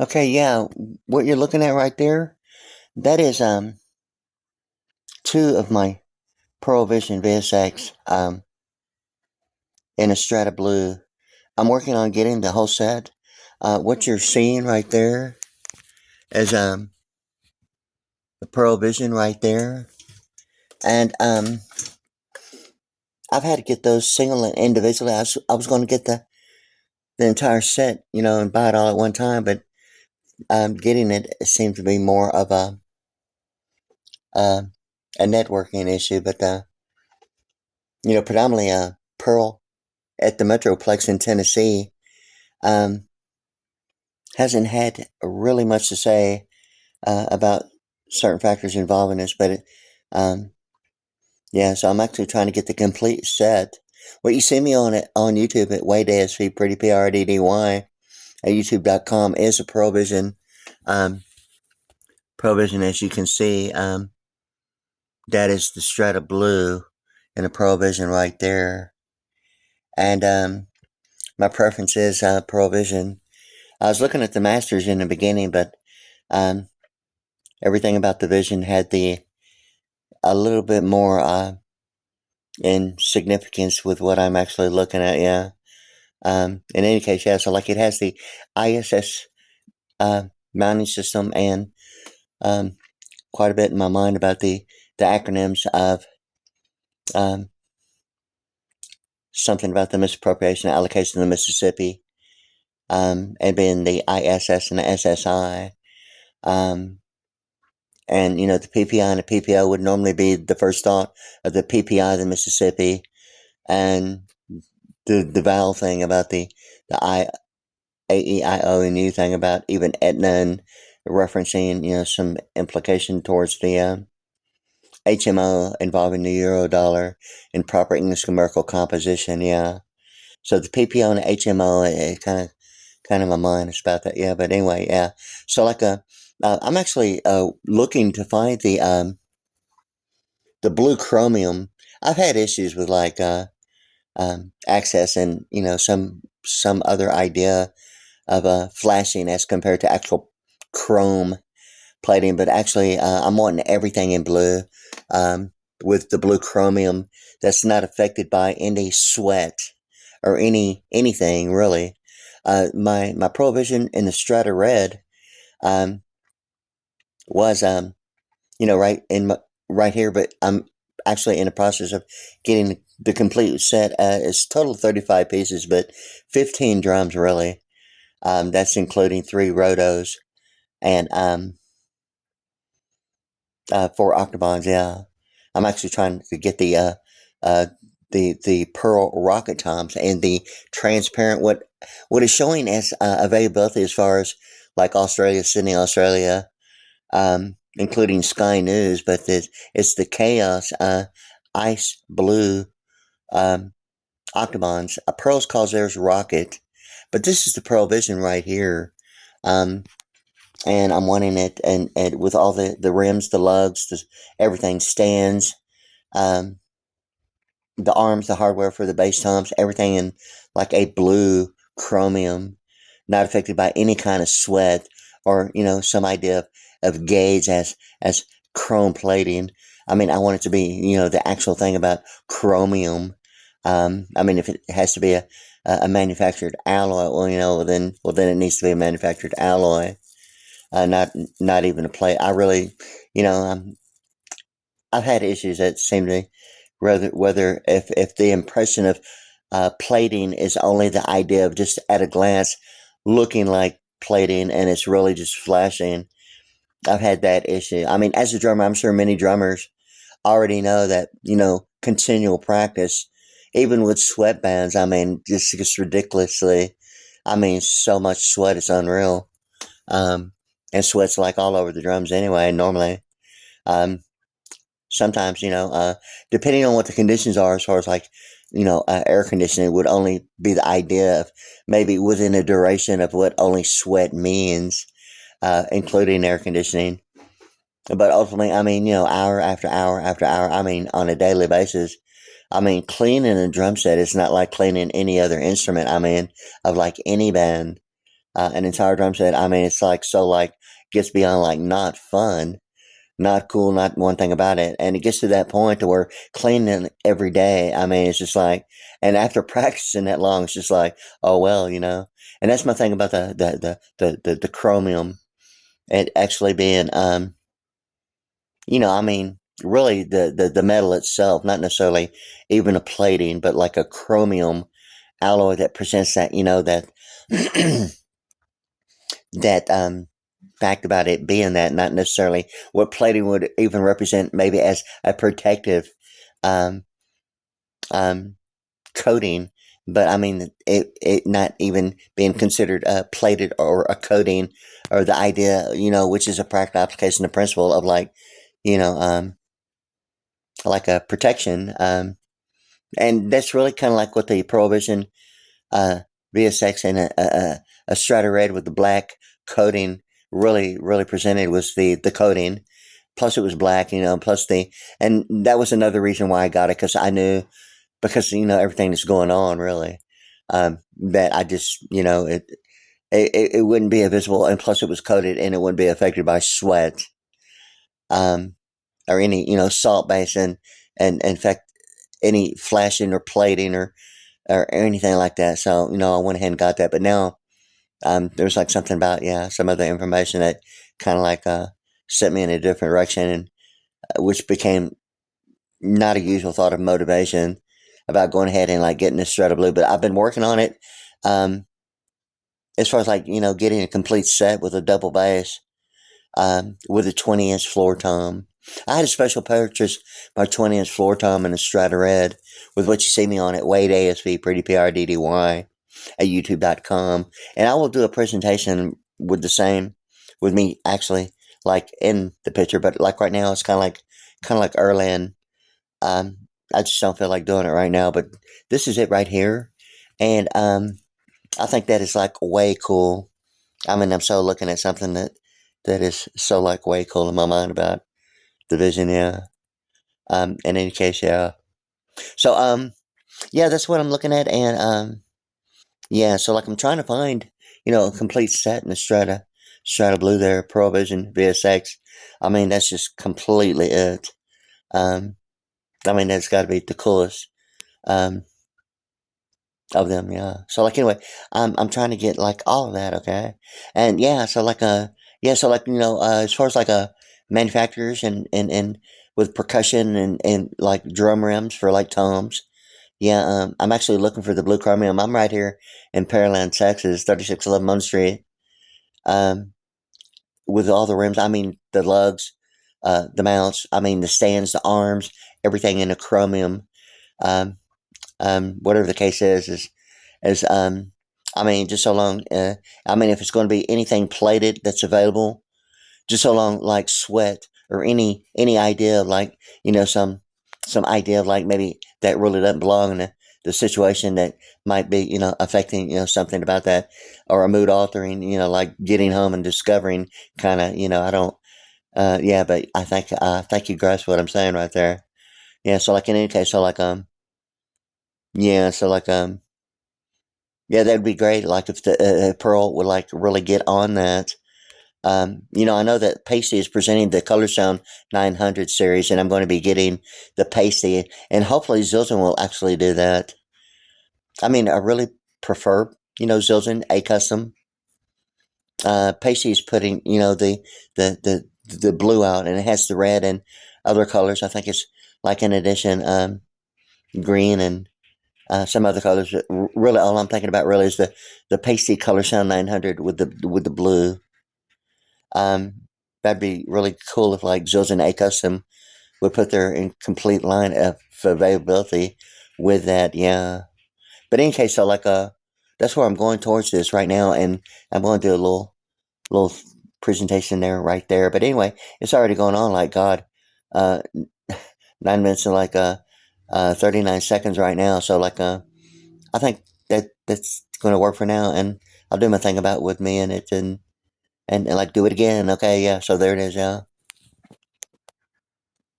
Okay, yeah, what you're looking at right there, that is two of my Pearl Vision VSX in a Strata Blue. I'm working on getting the whole set. What you're seeing right there is the Pearl Vision right there, and I've had to get those single and individually. I was going to get the entire set, and buy it all at one time, but getting it seemed to be more of uh, a networking issue. But predominantly Pearl at the Metroplex in Tennessee um, hasn't had really much to say about certain factors involving this, but um, yeah, so I'm actually trying to get the complete set. What you see me on YouTube at WadeASVPriddy, Priddy, at youtube.com is a Provision. Provision, as you can see, that is the Strata Blue and a Provision right there. And my preference is Provision. I was looking at the Masters in the beginning, but um, everything about the Vision had a little bit more in significance with what I'm actually looking at. Yeah. In any case, yeah. So like it has the ISS mounting system, and um, quite a bit in my mind about the acronyms of um, something about the misappropriation allocation of the Mississippi, and being the ISS and the SSI. Um, and the PPI and the PPO would normally be the first thought of the PPI of the Mississippi, and the vowel thing about the AEIO and U thing about even Aetna, and referencing some implication towards the HMO involving the euro dollar and proper English numerical composition. Yeah, so the PPO and the HMO, it kind of my mind is about that. Yeah, but anyway, yeah. So like I'm actually looking to find the blue chromium. I've had issues with like access, and some other idea of flashing as compared to actual chrome plating, but actually I'm wanting everything in blue, with the blue chromium that's not affected by any sweat or anything really. My Provision in the Strata Red um, was right here, but I'm actually in the process of getting the complete set. It's total 35 pieces, but 15 drums really. That's including 3 rotos and 4 octobans. Yeah, I'm actually trying to get uh, the pearl rocket toms and the transparent. What is showing as availability as far as like Australia, Sydney, Australia, including Sky News, but it's the Chaos ice blue um, octobans. Pearls calls theirs rocket, but this is the Pearl Vision right here. Um, and I'm wanting it, and with all the rims, the lugs, everything stands, um, the arms, the hardware for the base toms, everything in like a blue chromium, not affected by any kind of sweat or some idea of gauge as chrome plating. I mean, I want it to be the actual thing about chromium. I mean, if it has to be a manufactured alloy, well then it needs to be a manufactured alloy, not even a plate. I really, you know, I've had issues that seem to me whether if the impression of plating is only the idea of just at a glance looking like plating, and it's really just flashing. I've had that issue. I mean, as a drummer, I'm sure many drummers already know that continual practice, even with sweatbands. I mean, just ridiculously. I mean, so much sweat, it's unreal. Um, and sweat's like all over the drums anyway. Normally, um, sometimes depending on what the conditions are, as far as like air conditioning would only be the idea of maybe within a duration of what only sweat means, including air conditioning. But ultimately, I mean, hour after hour after hour, I mean, on a daily basis. I mean, cleaning a drum set is not like cleaning any other instrument. I mean, of like any band. an entire drum set. I mean, it's like so like gets beyond like not fun, not cool, not one thing about it. And it gets to that point to where cleaning every day, I mean, it's just like, and after practicing that long, it's just like, oh, well, you know. And that's my thing about the chromium. It actually being, I mean, really the metal itself, not necessarily even a plating, but like a chromium alloy that presents that, that, that, fact about it being that, not necessarily what plating would even represent maybe as a protective um, um, coating, but I mean it not even being considered plated or a coating, or the idea, which is a practical application of principle of like, you know, like a protection, and that's really kind of like what the Prohibition VSX and a Strata red with the black coating really presented, was the coating. Plus it was black, plus and that was another reason why I got it, because I knew, because, everything that's going on really, that I just, it wouldn't be visible, and plus it was coated and it wouldn't be affected by sweat, um, or any, salt base, and in fact, any flashing or plating or anything like that. So, I went ahead and got that. But now, there's like something about, some other information that kind of like, set me in a different direction, and which became not a usual thought of motivation about going ahead and like getting this Strata Blue. But I've been working on it, um, as far as like, getting a complete set with a double bass, with a 20-inch floor tom. I had a special purchase, my 20-inch floor tom and a Strata red, with what you see me on at WadeASVPriddy, Priddy, at youtube.com. And I will do a presentation with the same, with me actually like in the picture, but like right now it's kind of like early, and um, I just don't feel like doing it right now. But this is it right here, and I think that is like way cool. I mean, I'm so looking at something that is so like way cool in my mind about the vision. Yeah. In any case, yeah. So yeah, that's what I'm looking at, and yeah. So like I'm trying to find, a complete set in the Strata Blue there, Prohibition VSX. I mean, that's just completely it. Um, I mean, that's got to be the coolest. Um, of them, yeah. So like anyway, I'm trying to get like all of that, okay, and yeah. So like so like as far as like manufacturers and with percussion and like drum rims for like toms, yeah. I'm actually looking for the blue chromium. I'm right here in Pearland, Texas, 3611 Munn Street. Um, with all the rims, I mean the lugs, the mounts, I mean the stands, the arms, everything in the chromium. Um, whatever the case is I mean, just so long, I mean, if it's going to be anything plated that's available, just so long like sweat or any idea of like, some idea of like maybe that really doesn't belong in the situation that might be, affecting, something about that, or a mood altering, like getting home and discovering kind of, I don't, yeah, but I think you grasp what I'm saying right there. Yeah. So like in any case, so like, yeah, so like, yeah, that'd be great. Like if the Pearl would like really get on that. I know that Pasty is presenting the Color Sound 900 series, and I'm going to be getting the Pasty, and hopefully Zildjian will actually do that. I mean, I really prefer, Zildjian A custom. Pasty is putting, the blue out, and it has the red and other colors. I think it's like in addition, green and some other colors. But really, all I'm thinking about really is the Pasty Color Sound 900 with the blue. Um, that'd be really cool if like Zildjian A Custom would put their incomplete line of availability with that. Yeah. But in any case, so like that's where I'm going towards this right now, and I'm going to do a little presentation there right there. But anyway, it's already going on like God, 9 minutes and like 39 seconds right now. So like I think that's going to work for now, and I'll do my thing about with me and it, and like do it again. Okay, yeah. So there it is. Yeah.